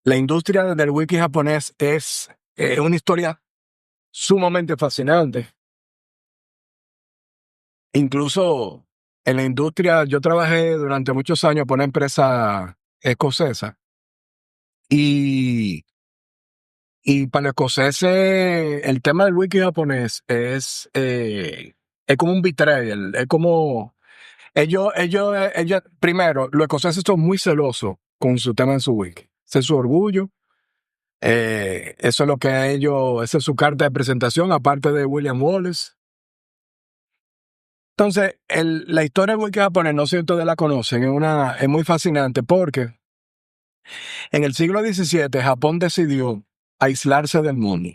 La industria del whisky japonés es una historia sumamente fascinante. Incluso en la industria, yo trabajé durante muchos años por una empresa escocesa y, y para los escoceses el tema del whisky japonés es como un betrayal, es como ellos, primero, los escoceses son muy celosos con su tema de su whisky. Ese es su orgullo. Eso es lo que a ellos, esa es su carta de presentación, aparte de William Wallace. Entonces, la historia del whisky japonés, no sé si ustedes la conocen, es muy fascinante porque en el siglo XVII Japón decidió aislarse del mundo.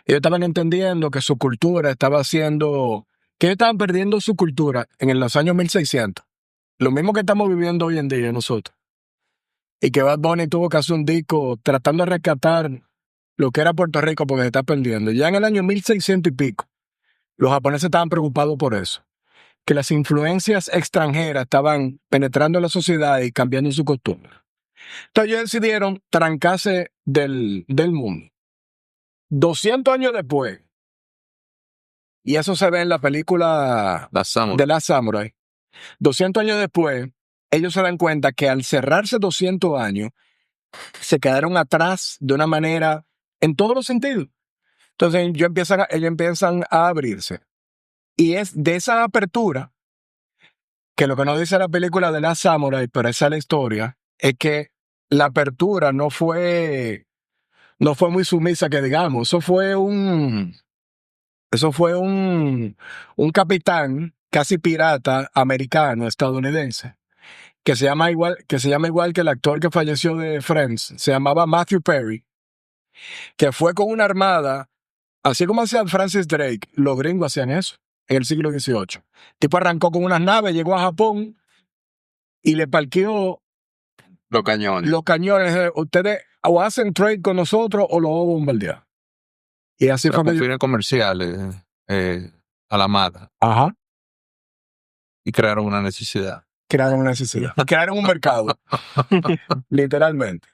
Ellos estaban entendiendo que su cultura estaba haciendo, que ellos estaban perdiendo su cultura en los años 1600. Lo mismo que estamos viviendo hoy en día nosotros. Y que Bad Bunny tuvo que hacer un disco tratando de rescatar lo que era Puerto Rico porque se está perdiendo. Ya en el año 1600 y pico, los japoneses estaban preocupados por eso, que las influencias extranjeras estaban penetrando en la sociedad y cambiando su costumbre. Entonces ellos decidieron trancarse del mundo. 200 años después, y eso se ve en la película de Last Samurai, 200 años después, ellos se dan cuenta que al cerrarse 200 años, se quedaron atrás de una manera en todos los sentidos. Entonces ellos empiezan a abrirse. Y es de esa apertura que lo que nos dice la película de Last Samurai, pero esa es la historia, es que la apertura no fue muy sumisa que digamos. Eso fue un capitán casi pirata americano, estadounidense, que se llama igual que el actor que falleció de Friends, se llamaba Matthew Perry, que fue con una armada, así como hacía Francis Drake, los gringos hacían eso en el siglo XVIII. El tipo arrancó con unas naves, llegó a Japón y le parqueó Los cañones. los cañones. Ustedes o hacen trade con nosotros o lo vamos a bombardear. Y así Pero fue con que... fines comerciales, a la mata, Ajá. y crearon una necesidad. Crearon una necesidad. Crearon un mercado. Literalmente.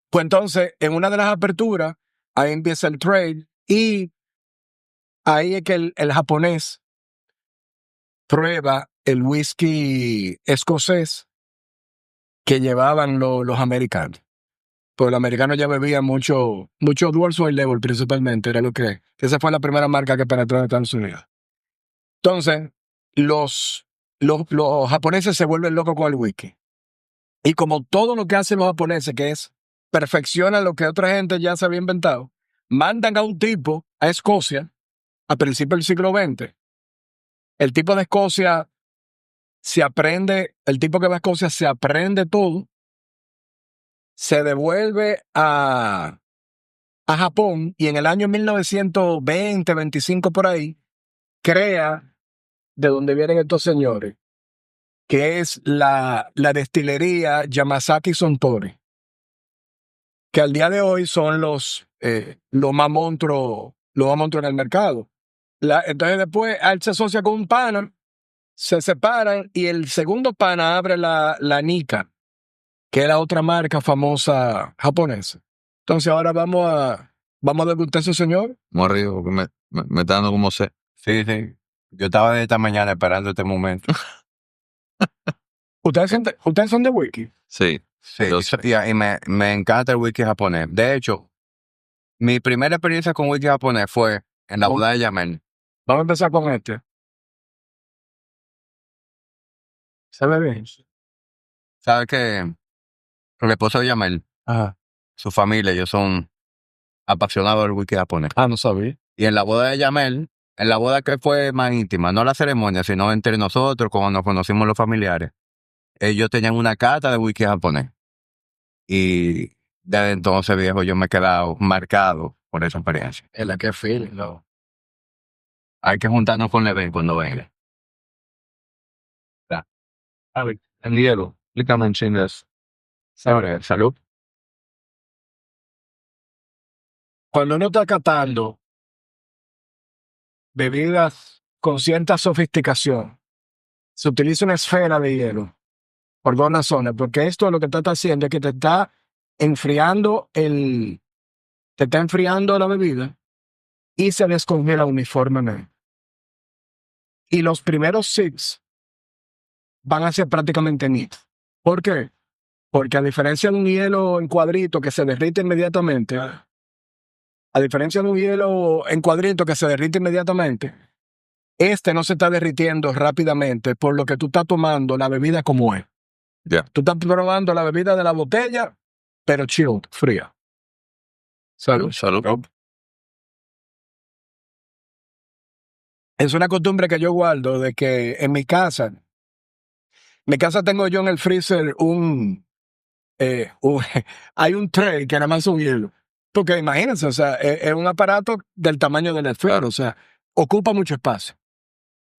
Pues entonces, en una de las aperturas, ahí empieza el trade y ahí es que el japonés prueba el whisky escocés que llevaban los americanos. Pues los americanos ya bebían mucho Dual Soy Level principalmente, era lo que... Esa fue la primera marca que penetró en Estados Unidos. Entonces, los japoneses se vuelven locos con el whisky. Y como todo lo que hacen los japoneses, que es perfeccionan lo que otra gente ya se había inventado, mandan a un tipo a Escocia a principios del siglo XX. El tipo de Escocia el tipo que va a Escocia se aprende todo, se devuelve a Japón y en el año 1920, 25 por ahí, crea de donde vienen estos señores, que es la destilería Yamazaki Suntory, que al día de hoy son los más monstruos en el mercado. Entonces después él se asocia con un pana, se separan y el segundo pana abre la Nikka, que es la otra marca famosa japonesa. Entonces ahora vamos a degustar a ese señor. Morrido, porque me está dando como sed. Sí. Yo estaba de esta mañana esperando este momento. ¿Ustedes son de whisky? Sí. Sí, y me encanta el whisky japonés. De hecho, mi primera experiencia con whisky japonés fue en la boda de Yamel. Vamos a empezar con este. ¿Sabe bien? ¿Sabes qué? El esposo de Yamel, Ajá. su familia, ellos son apasionados del whisky japonés. Ah, no sabía. Y en la boda de Yamel, en la boda que fue más íntima, no la ceremonia, sino entre nosotros, cuando nos conocimos los familiares, ellos tenían una cata de whisky japonés. Y desde entonces, viejo, yo me he quedado marcado por esa experiencia. Es la que feeling, no. Hay que juntarnos con Leven cuando venga. A ver, el hielo. Explícame en chingas. Salud. Cuando uno está catando bebidas con cierta sofisticación, se utiliza una esfera de hielo por dos razones. Porque esto lo que está haciendo es que te está enfriando te está enfriando la bebida y se descongela uniformemente. Y los primeros sips van a ser prácticamente nítidos. ¿Por qué? Porque a diferencia de un hielo en cuadrito que se derrite inmediatamente, a diferencia de un hielo en cuadrito que se derrite inmediatamente, este no se está derritiendo rápidamente por lo que tú estás tomando la bebida como es. Ya. Tú estás probando la bebida de la botella, pero chilled, fría. Salud. Salud. Es una costumbre que yo guardo de que en mi casa tengo yo en el freezer hay un tray que nada más es un hielo. Porque imagínense, o sea, es un aparato del tamaño del esfero, o sea, ocupa mucho espacio.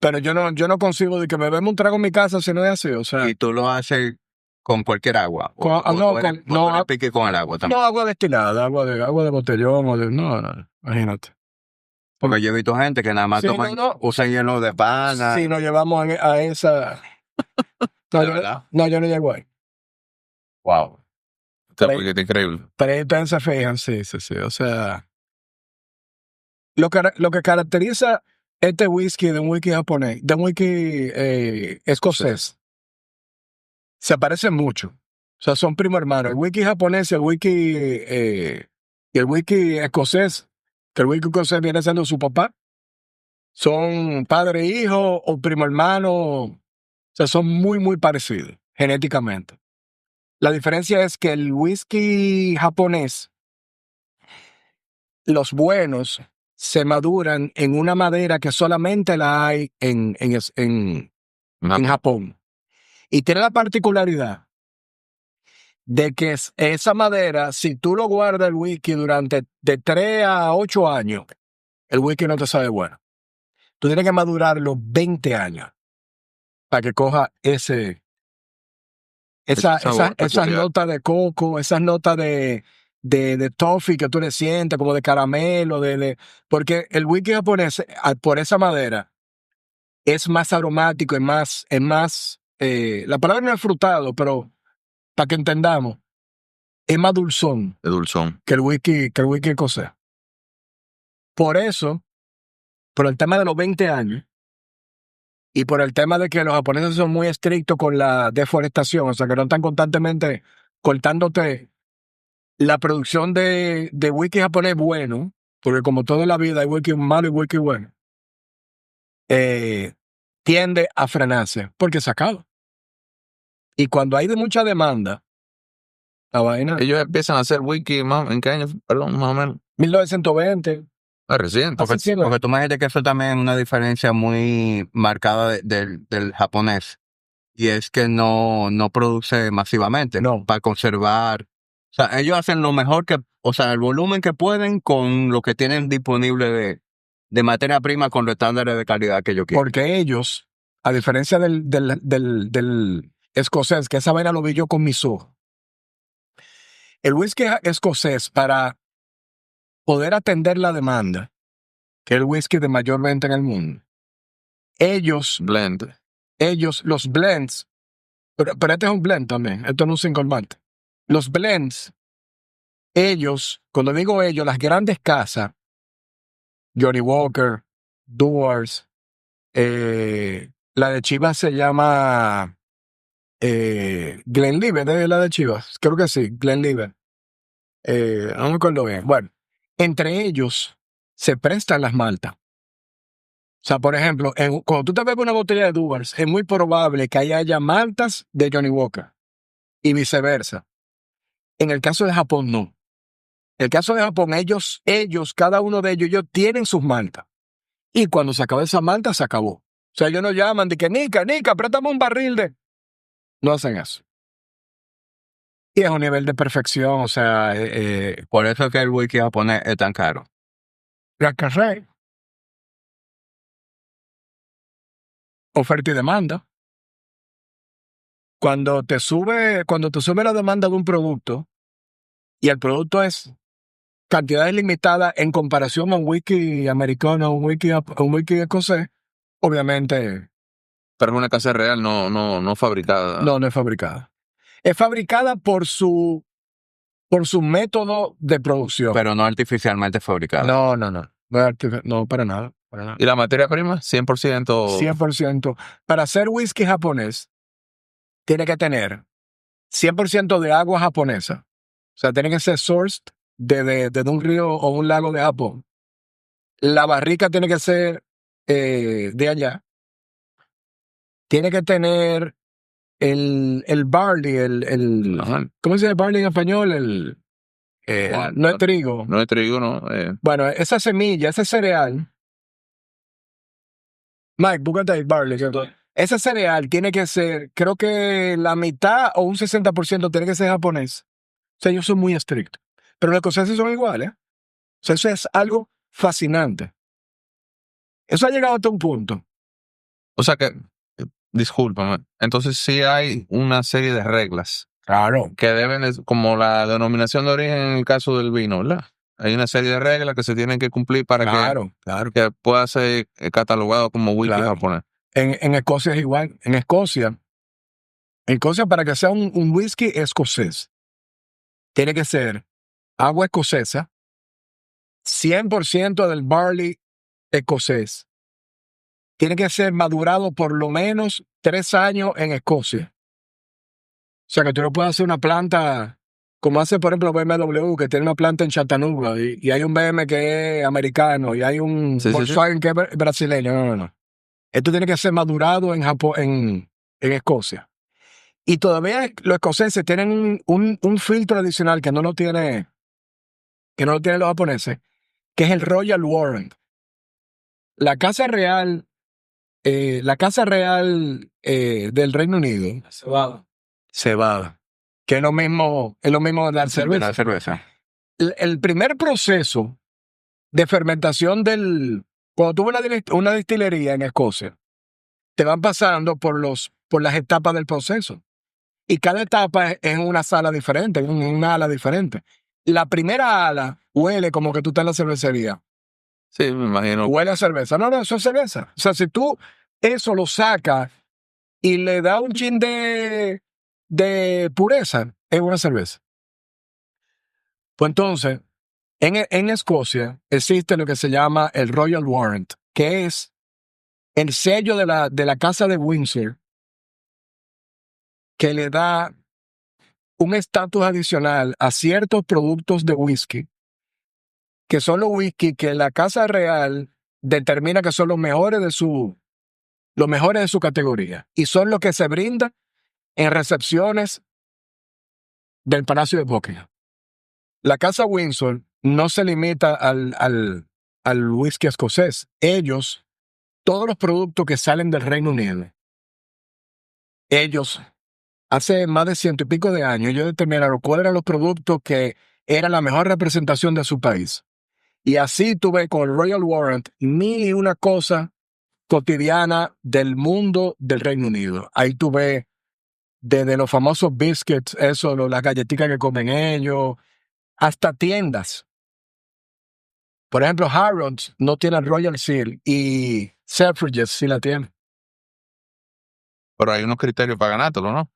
Pero yo no consigo de que me beba un trago en mi casa si no es así, o sea, Y tú lo haces con cualquier agua. no, Tú pique con el agua también. no agua destilada, agua de botellón, no, imagínate. Porque yo he visto gente que nada más Sí, toman, no. usan hielo de pana. Si nos llevamos a esa. No, ¿De yo, verdad? no, yo no llego ahí. Wow. Está Pero- porque está increíble. Pero ahí ustedes se fijan, sí. O sea, lo que caracteriza este whisky de un whisky japonés, de un whisky escocés, se parecen mucho. O sea, son primo hermanos. El whisky japonés y el whisky escocés, que el whisky escocés viene siendo su papá, son padre e hijo o primo hermano. O sea, son muy, muy parecidos genéticamente. La diferencia es que el whisky japonés, los buenos, se maduran en una madera que solamente la hay en Japón. Y tiene la particularidad de que esa madera, si tú lo guardas el whisky durante de 3 a 8 años, el whisky no te sabe bueno. Tú tienes que madurarlo 20 años para que coja sabor esas peculiar. notas de coco, esas notas de toffee que tú le sientes, como de caramelo, porque el whisky japonés, por esa madera, es más aromático, la palabra no es frutado, pero para que entendamos, es más dulzón De dulzón. que el whisky escocés. Por eso, por el tema de los 20 años, y por el tema de que los japoneses son muy estrictos con la deforestación, o sea, que no están constantemente cortándote la producción de whisky japonés bueno, porque como toda la vida hay whisky malo y whisky bueno, tiende a frenarse porque se acaba. Y cuando hay de mucha demanda, la vaina, Ellos empiezan a hacer wiki ¿en qué año? Perdón, más o menos. 1920, Es reciente. hace 100 años. Porque tú me dijiste que eso también es una diferencia muy marcada del japonés. Y es que no produce masivamente. No. Para conservar. O sea, ellos hacen lo mejor o sea, el volumen que pueden con lo que tienen disponible de materia prima con los estándares de calidad que ellos quieren. Porque ellos, a diferencia del escocés, que esa vaina lo vi yo con mis ojos, el whisky escocés, para poder atender la demanda, que es el whisky de mayor venta en el mundo, Blend. los blends, pero este es un blend también, esto no es un single malt. Los blends, cuando digo ellos, las grandes casas, Johnny Walker, Dewar's, la de Chivas se llama Glenlivet, ¿es la de Chivas? Creo que sí, Glenlivet. No me acuerdo bien. Bueno, entre ellos se prestan las maltas. O sea, por ejemplo, cuando tú te bebes una botella de Dewar's, es muy probable que haya maltas de Johnny Walker y viceversa. En el caso de Japón, no. En el caso de Japón, ellos, cada uno de ellos tienen sus maltas. Y cuando se acaba esa malta, se acabó. O sea, ellos no llaman de que, Nica, préstame un barril de... No hacen eso. Y es un nivel de perfección, o sea, Por eso es que el whisky japonés es tan caro. la carrera, oferta y demanda. Cuando te sube la demanda de un producto y el producto es cantidades limitadas en comparación a un whisky americano, un whisky escocés, obviamente Pero es una casa real, no fabricada. no es fabricada. Es fabricada por su por su método de producción. Pero no artificialmente fabricada. No, no, no. No, para nada. Para nada. ¿Y la materia prima? 100%. 100%. Para hacer whisky japonés, tiene que tener 100% de agua japonesa. O sea, tiene que ser sourced de un río o un lago de Japón. La barrica tiene que ser de allá. Tiene que tener el barley, Ajá. ¿cómo se dice barley en español? No es trigo. No es trigo, no. Bueno, esa semilla, ese cereal. Mike, búscate ahí, barley. Ese cereal tiene que ser, creo que la mitad o un 60% tiene que ser japonés. O sea, ellos son muy estrictos. Pero los escoceses son iguales. O sea, eso es algo fascinante. Eso ha llegado hasta un punto. O sea que, discúlpame, entonces sí hay una serie de reglas Claro. que deben, como la denominación de origen en el caso del vino, ¿verdad? Hay una serie de reglas que se tienen que cumplir para Claro. que pueda ser catalogado como whisky Claro. japonés. En Escocia es igual. En Escocia, para que sea un whisky escocés, tiene que ser agua escocesa, 100% del barley escocés. Tiene que ser madurado por lo menos 3 años en Escocia. O sea, que tú no puedes hacer una planta como hace, por ejemplo, BMW, que tiene una planta en Chattanooga, y hay un BM que es americano, y hay un Sí, sí, sí. Volkswagen que es brasileño. No, no, no. Esto tiene que ser madurado en Japón, en Escocia. Y todavía los escoceses tienen un filtro adicional que no lo tienen los japoneses, que es el Royal Warrant. La Casa Real, del Reino Unido, cebada, que es lo mismo de la cerveza. La cerveza. El primer proceso de fermentación cuando tuve una destilería en Escocia, te van pasando por las etapas del proceso. Y cada etapa es en una sala diferente, en una ala diferente. La primera ala huele como que tú estás en la cervecería. Sí, me imagino. Huele a cerveza. No, eso es cerveza. O sea, si tú eso lo sacas y le das un chin de pureza, es una cerveza. Pues entonces, en Escocia existe lo que se llama el Royal Warrant, que es el sello de la Casa de Windsor que le da un estatus adicional a ciertos productos de whisky, que son los whisky que la Casa Real determina que son los mejores de su categoría, y son los que se brindan en recepciones del Palacio de Buckingham. La Casa Windsor no se limita al whisky escocés. Ellos, todos los productos que salen del Reino Unido, ellos, hace más de 100 y pico de años, ellos determinaron cuáles eran los productos que eran la mejor representación de su país. Y así tuve con el Royal Warrant 1001 cosa cotidiana del mundo del Reino Unido. Ahí tuve desde los famosos biscuits, las galletitas que comen ellos, hasta tiendas. Por ejemplo, Harrods no tiene el Royal Seal y Selfridges sí la tiene. Pero hay unos criterios para ganártelo, ¿no?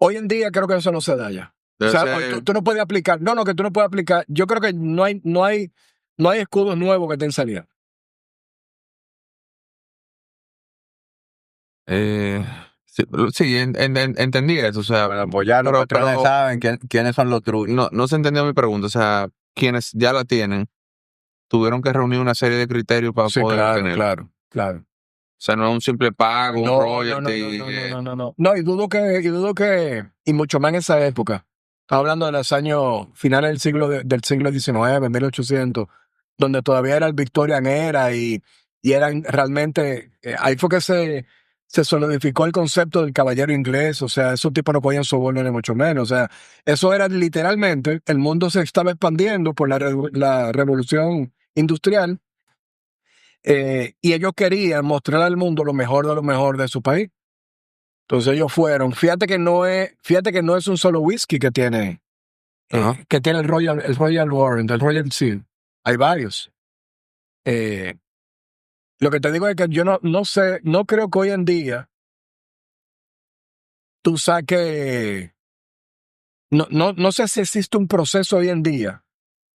Hoy en día creo que eso no se da ya. O sea, tú no puedes aplicar. No, que tú no puedes aplicar. Yo creo que no hay escudos nuevos que estén saliendo. Sí, entendí eso. O sea, Para apoyar, los patrones saben quiénes son los trucos. no se entendió mi pregunta. O sea, quienes ya la tienen tuvieron que reunir una serie de criterios para poder tenerlo. Claro. O sea, no es un simple pago, un royalty. No. No, y dudo que, y mucho más en esa época. Estaba hablando de los años finales del siglo XIX, 1800, donde todavía era el Victorian Era y eran realmente, ahí fue que se solidificó el concepto del caballero inglés. O sea, esos tipos no podían sobornar ni mucho menos. O sea, eso era literalmente, el mundo se estaba expandiendo por la revolución industrial. Y ellos querían mostrar al mundo lo mejor de su país. Entonces ellos fueron. Fíjate que no es un solo whisky que tiene el Royal Warrant, el Royal Seal. Hay varios. Lo que te digo es que yo no sé, no creo que hoy en día tú saques no sé si existe un proceso hoy en día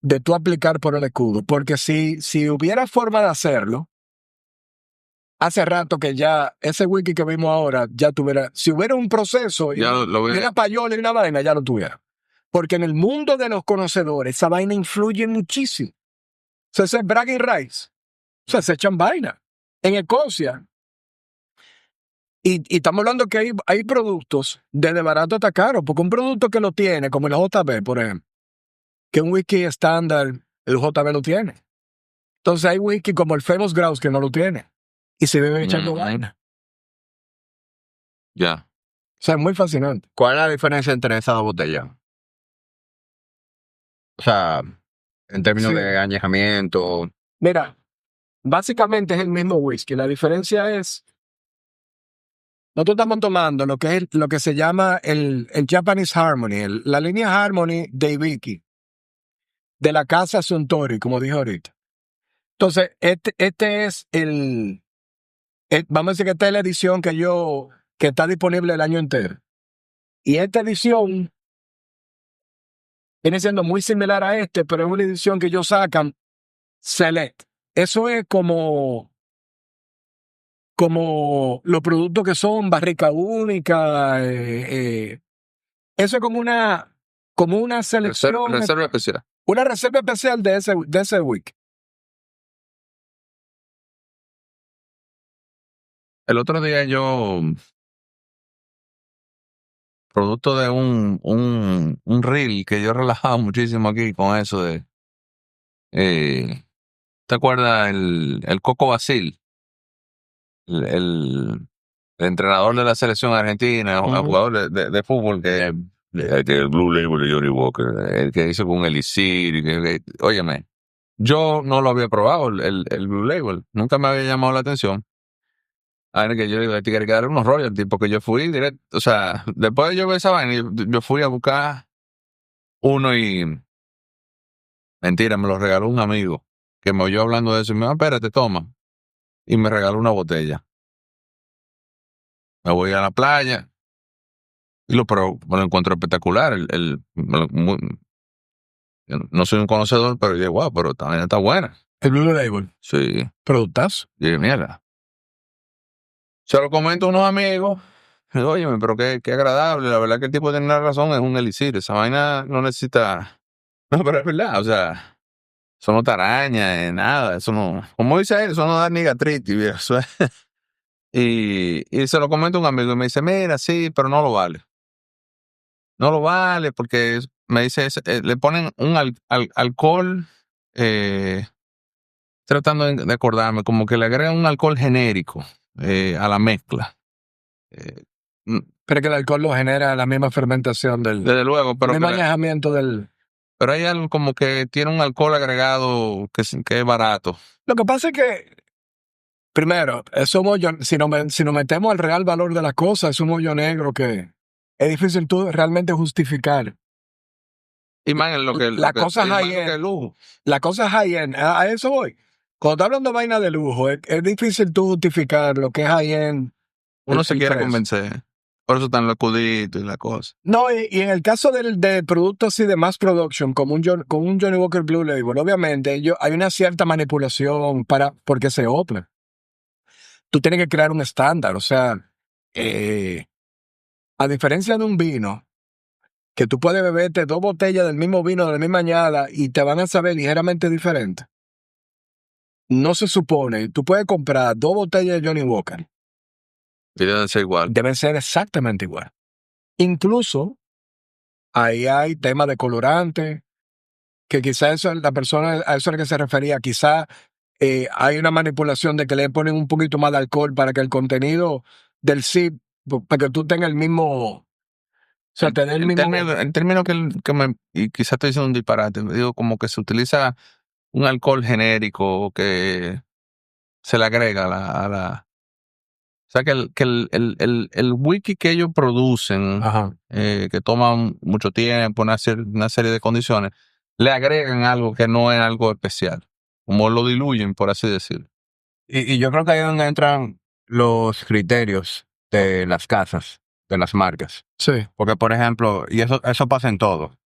de tú aplicar por el escudo, porque si hubiera forma de hacerlo, hace rato que ya ese whisky que vimos ahora ya tuviera, si hubiera un proceso y Ya lo una payola y una vaina, ya lo tuviera. Porque en el mundo de los conocedores, esa vaina influye muchísimo. O sea, ese es bragging rights. O sea, se echan vaina. En Escocia, y estamos hablando que hay productos desde barato hasta caro, porque un producto que lo tiene, como el JB, por ejemplo, que un whisky estándar, el JB lo tiene. Entonces hay whisky como el Famous Grouse que no lo tiene. Y se vive echando vaina. Ya. O sea, es muy fascinante. ¿Cuál es la diferencia entre esas dos botellas? O sea, en términos Sí. de añejamiento. Mira, básicamente es el mismo whisky. La diferencia es, nosotros estamos tomando lo que se llama el Japanese Harmony, la línea Harmony de Ibiki, de la casa Suntory, como dije ahorita. Entonces, este es vamos a decir que esta es la edición que está disponible el año entero. Y esta edición viene siendo muy similar a pero es una edición que ellos sacan Select. Eso es como los productos que son barrica única. Eso es como una selección, Reserva especial. una reserva especial de ese week. El otro día yo, producto de un reel que yo relajaba muchísimo aquí con eso de, ¿te acuerdas el Coco Basil? El entrenador de la selección argentina, el jugador de fútbol que el Blue Label de Johnny Walker, el que hizo con Elixir, óyeme, yo no lo había probado el Blue Label, nunca me había llamado la atención. Que yo digo, tiene que dar unos royalties, porque yo fui directo, o sea, después de yo ver esa vaina, yo fui a buscar uno y, mentira, me lo regaló un amigo, que me oyó hablando de eso, y me dijo, espérate, toma, y me regaló una botella. Me voy a la playa, y me lo encuentro espectacular, yo no soy un conocedor, pero dije, wow, pero también está buena. El Blue Label. Sí. Productazo. Y dije, mierda. Se lo comento a unos amigos. Óyeme, pero qué agradable. La verdad que el tipo tiene una razón, es un elixir. Esa vaina no necesita. No, pero es verdad, o sea, eso no te araña, nada. Eso no. Como dice él, eso no da ni gastritis, viejo. Y se lo comento a un amigo y me dice, mira, sí, pero no lo vale. No lo vale porque me dice, le ponen un alcohol, tratando de acordarme, como que le agregan un alcohol genérico a la mezcla. Pero que el alcohol lo genera la misma fermentación Desde luego, pero el mismo añejamiento pero hay algo como que tiene un alcohol agregado que es barato. Lo que pasa es que, primero, es un hoyo, si nos metemos al real valor de las cosas, es un hoyo negro que es difícil tú realmente justificar. Y más en lo que la cosa high-end. Lujo. La cosa high-end, a eso voy. Cuando estás hablando de vaina de lujo, es difícil tú justificar lo que es high-end. Uno se quiere convencer. Por eso están los escuditos y la cosa. No, y en el caso del producto así de mass production, como un Johnny Walker Blue Label, obviamente hay una cierta manipulación porque se opla. Tú tienes que crear un estándar, o sea, a diferencia de un vino, que tú puedes beberte 2 botellas del mismo vino de la misma añada y te van a saber ligeramente diferente. No se supone, tú puedes comprar 2 botellas de Johnny Walker. Y deben ser igual. Deben ser exactamente igual. Incluso, ahí hay temas de colorante, que quizás la persona a eso es a la que se refería. Quizás hay una manipulación de que le ponen un poquito más de alcohol para que el contenido del sip, para que tú tengas el mismo. O sea, tener el mismo. En términos y quizás estoy diciendo un disparate, digo como que se utiliza un alcohol genérico que se le agrega a la. O sea, que el whisky que ellos producen, que toman mucho tiempo, una serie de condiciones, le agregan algo que no es algo especial, como lo diluyen, por así decirlo. Y yo creo que ahí es donde entran los criterios de las casas de las marcas. Sí. Porque, por ejemplo, y eso pasa en todo.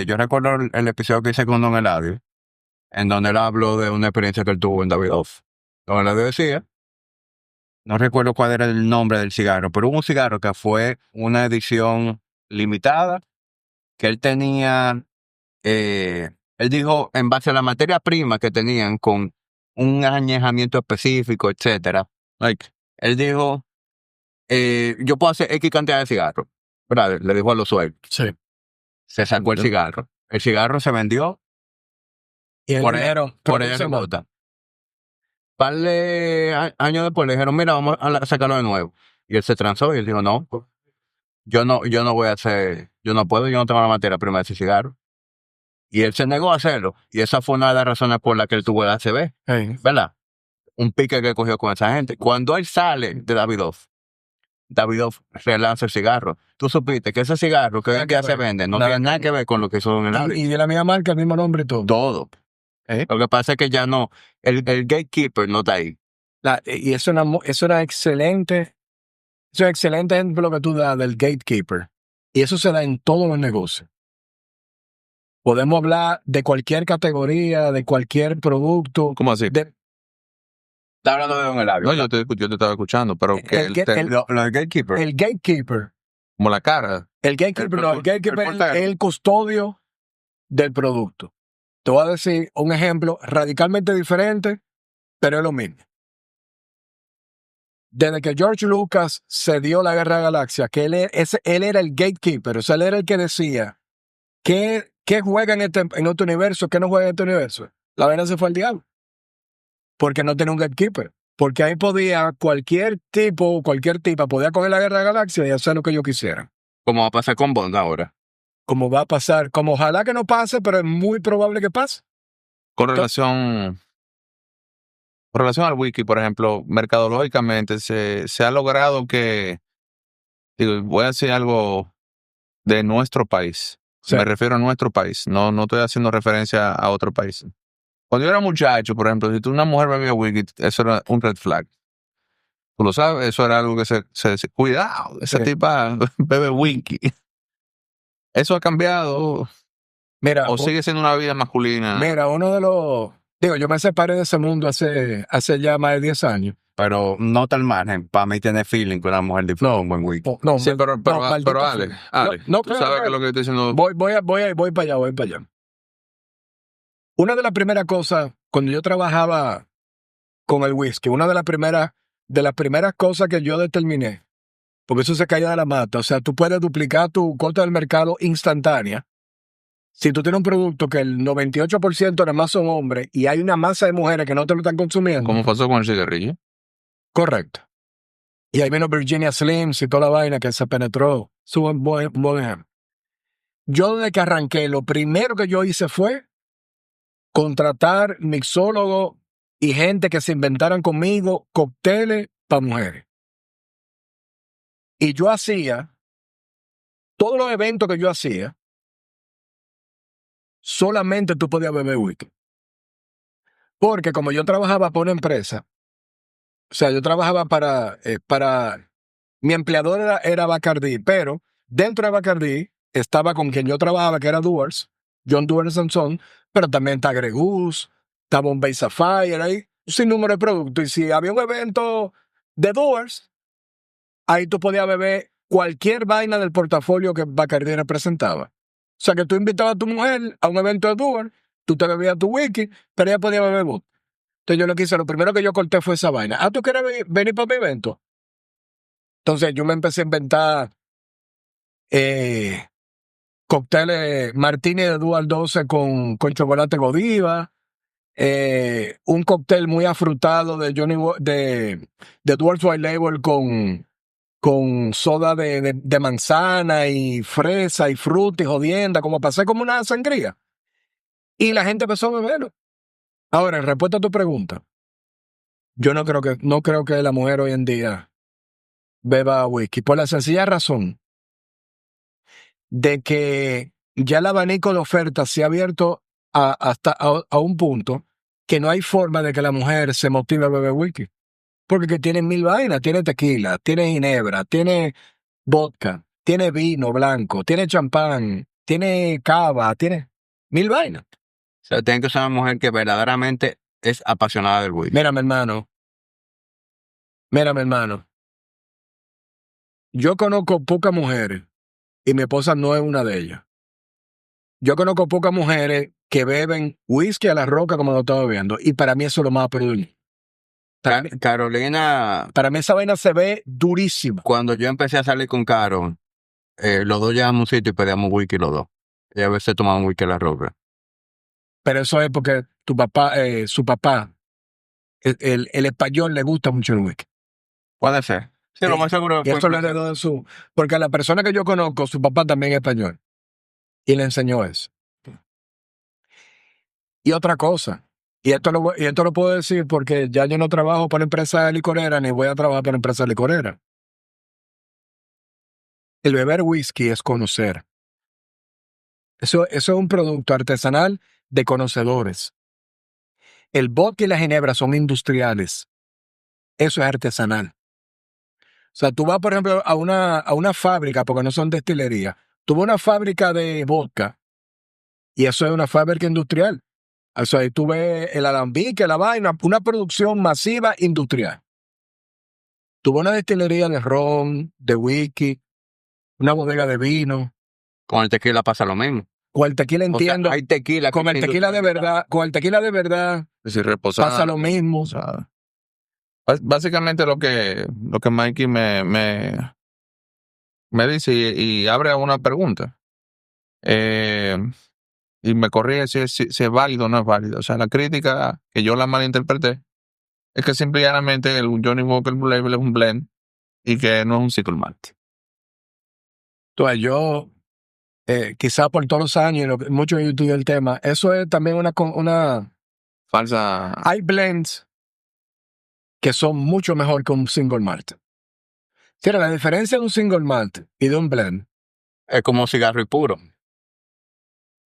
Yo recuerdo el episodio que hice con Don Eladio, en donde él habló de una experiencia que él tuvo en Davidoff. Don Eladio decía, no recuerdo cuál era el nombre del cigarro, pero hubo un cigarro que fue una edición limitada, que él tenía, él dijo, en base a la materia prima que tenían con un añejamiento específico, etcétera, él dijo, yo puedo hacer X cantidad de cigarros. ¿Verdad? Le dijo a los suegros. Sí. Se sacó el cigarro. El cigarro se vendió Y él por dijeron, por ella "Producemos". remota. Par de años después le dijeron, mira, vamos a sacarlo de nuevo. Y él se transó y él dijo, no, yo no voy a hacer, yo no puedo, yo no tengo la materia prima de ese cigarro. Y él se negó a hacerlo. Y esa fue una de las razones por las que él tuvo el ACV, Hey. ¿verdad? Un pique que cogió con esa gente. Cuando él sale de Davidoff relanza el cigarro. Tú supiste que ese cigarro que hoy en día se vende no tiene nada que ver con lo que hizo Don Eladio. Y de la misma marca, el mismo nombre y todo. Todo. Lo que pasa es que ya no, el gatekeeper no está ahí. Y eso es una excelente ejemplo que tú das del gatekeeper. Y eso se da en todos los negocios. Podemos hablar de cualquier categoría, de cualquier producto. ¿Cómo así? Está hablando de Don Eladio. No, yo te estaba escuchando, pero que El gatekeeper. El gatekeeper. como la cara. El gatekeeper es el custodio del producto. Te voy a decir un ejemplo radicalmente diferente, pero es lo mismo. Desde que George Lucas se dio la Guerra de la Galaxia, que él era el gatekeeper, o sea, él era el que decía qué juega en este universo, qué no juega en este universo. La vaina se fue al diablo. Porque no tenía un gatekeeper. Porque ahí podía cualquier tipa podía coger la Guerra de la Galaxia y hacer lo que yo quisiera. Como va a pasar con Bond ahora. Como va a pasar, como ojalá que no pase, pero es muy probable que pase. Con relación al wiki, por ejemplo, mercadológicamente se ha logrado que, digo, voy a decir algo de nuestro país. Sí. Me refiero a nuestro país, no estoy haciendo referencia a otro país. Cuando yo era muchacho, por ejemplo, si una mujer bebía wiki, eso era un red flag. Tú lo sabes, eso era algo que se cuidado, esa tipa bebe wiki. Eso ha cambiado. Mira, o sigue siendo una vida masculina. Mira, uno de los... Digo, yo me separé de ese mundo hace ya más de 10 años. Pero no tal margen. Para mí tiene feeling con una mujer de flow, un buen wiki. No, Sí, pero maldito Ale, no, tú sabes que lo que estoy diciendo. Voy para allá. Una de las primeras cosas, cuando yo trabajaba con el whisky, una de las primeras cosas que yo determiné, porque eso se caía de la mata, o sea, tú puedes duplicar tu cuota del mercado instantánea. Si tú tienes un producto que el 98% nada más son hombres y hay una masa de mujeres que no te lo están consumiendo. ¿Cómo pasó con el cigarrillo? Correcto. Y ahí vino Virginia Slims y toda la vaina que se penetró. Es un buen ejemplo. Yo desde que arranqué, lo primero que yo hice fue contratar mixólogos y gente que se inventaran conmigo cócteles para mujeres. Y yo hacía, todos los eventos que yo hacía, solamente tú podías beber whisky. Porque como yo trabajaba para una empresa, o sea, yo trabajaba para mi empleador era Bacardi, pero dentro de Bacardi estaba con quien yo trabajaba, que era Dewar's, John Dewar's Son, pero también está Grey Goose, está Bombay Sapphire, ahí, sin número de productos. Y si había un evento de Dewar's, ahí tú podías beber cualquier vaina del portafolio que Bacardi representaba. O sea, que tú invitabas a tu mujer a un evento de Dewar's, tú te bebías tu whisky, pero ella podía beber vodka. Entonces yo lo que hice, lo primero que yo corté fue esa vaina. ¿Tú quieres venir para mi evento? Entonces yo me empecé a inventar cócteles Martini de Dual 12 con chocolate Godiva, un cóctel muy afrutado de Dual White Label con soda de manzana y fresa y fruta y jodienda, como pasé como una sangría. Y la gente empezó a beberlo. Ahora, en respuesta a tu pregunta, yo no creo que la mujer hoy en día beba whisky, por la sencilla razón de que ya el abanico de ofertas se ha abierto hasta un punto que no hay forma de que la mujer se motive a beber whisky. Porque que tiene mil vainas, tiene tequila, tiene ginebra, tiene vodka, tiene vino blanco, tiene champán, tiene cava, tiene 1000 vainas. O sea, tiene que ser una mujer que verdaderamente es apasionada del whisky. Mira, mi hermano. Yo conozco pocas mujeres y mi esposa no es una de ellas. Yo conozco pocas mujeres que beben whisky a la roca como lo estaba bebiendo y para mí eso es lo más peor. Carolina, Para mí esa vaina se ve durísima. cuando yo empecé a salir con Caro, los dos llegamos a un sitio y pedíamos whisky los dos. Y a veces tomaban whisky a la roca. Pero eso es porque su papá, el español le gusta mucho el whisky. Puede ser. Sí, lo más seguro Y eso le heredó de porque a la persona que yo conozco, su papá también es español. Y le enseñó eso. Y otra cosa, y esto lo puedo decir porque ya yo no trabajo para empresa licorera ni voy a trabajar para empresa licorera. El beber whisky es conocer. Eso es un producto artesanal de conocedores. El vodka y la ginebra son industriales. Eso es artesanal. O sea, tú vas, por ejemplo, a una fábrica, porque no son destilerías. Tú vas a una fábrica de vodka y eso es una fábrica industrial. O sea, ahí tú ves el alambique, la vaina, una producción masiva industrial. Tú vas a una destilería de ron, de whisky, una bodega de vino. Con el tequila pasa lo mismo. Con el tequila entiendo. O sea, hay tequila. Con el tequila de verdad, Es decir, reposado. pasa lo mismo. O sea, básicamente lo que Mikey me dice y abre a una pregunta. Y me corrige si es válido o no es válido. O sea, la crítica que yo la malinterpreté es que simplemente el Johnny Walker Blue Label es un blend y que no es un single malt. Entonces yo, quizá por todos los años, mucho yo estudio el tema, eso es también una Falsa. hay blends que son mucho mejor que un single malt. Mira, la diferencia de un single malt y de un blend, Es como cigarro y puro.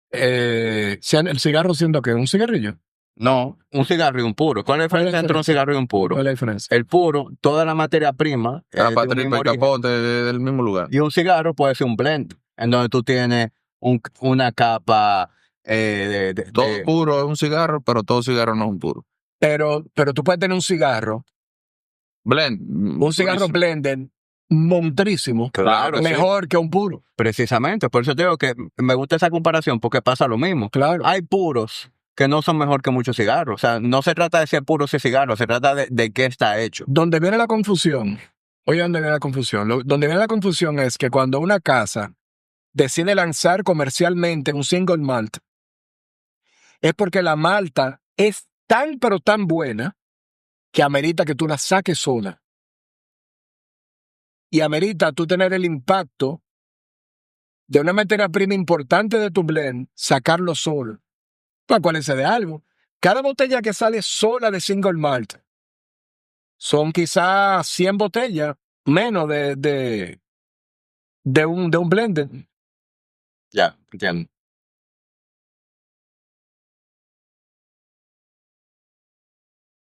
el cigarro siendo que un cigarrillo. No, un cigarro y un puro. ¿Cuál es la diferencia entre un cigarro y un puro? ¿Cuál es la diferencia? El puro, toda la materia prima. La de un patripa mismo y origen. capote del mismo lugar. Y un cigarro puede ser un blend, en donde tú tienes una capa Todo puro es un cigarro, pero todo cigarro no es un puro. Pero tú puedes tener un cigarro Blend. un cigarro blended montrísimo, Claro, mejor que un puro. Precisamente, por eso te digo que me gusta esa comparación, porque pasa lo mismo. Claro. Hay puros que no son mejor que muchos cigarros. O sea, no se trata de ser puro ese cigarro, se trata de qué está hecho. Donde viene la confusión, oye, ¿dónde viene la confusión? Donde viene la confusión es que cuando una casa decide lanzar comercialmente un single malt, es porque la malta es tan pero tan buena que amerita que tú la saques sola. Y amerita tú tener el impacto de una materia prima importante de tu blend, sacarlo solo. Pues acuérdense de algo. Cada botella que sale sola de single malt son quizás 100 botellas menos de un blended. Ya, entiendo.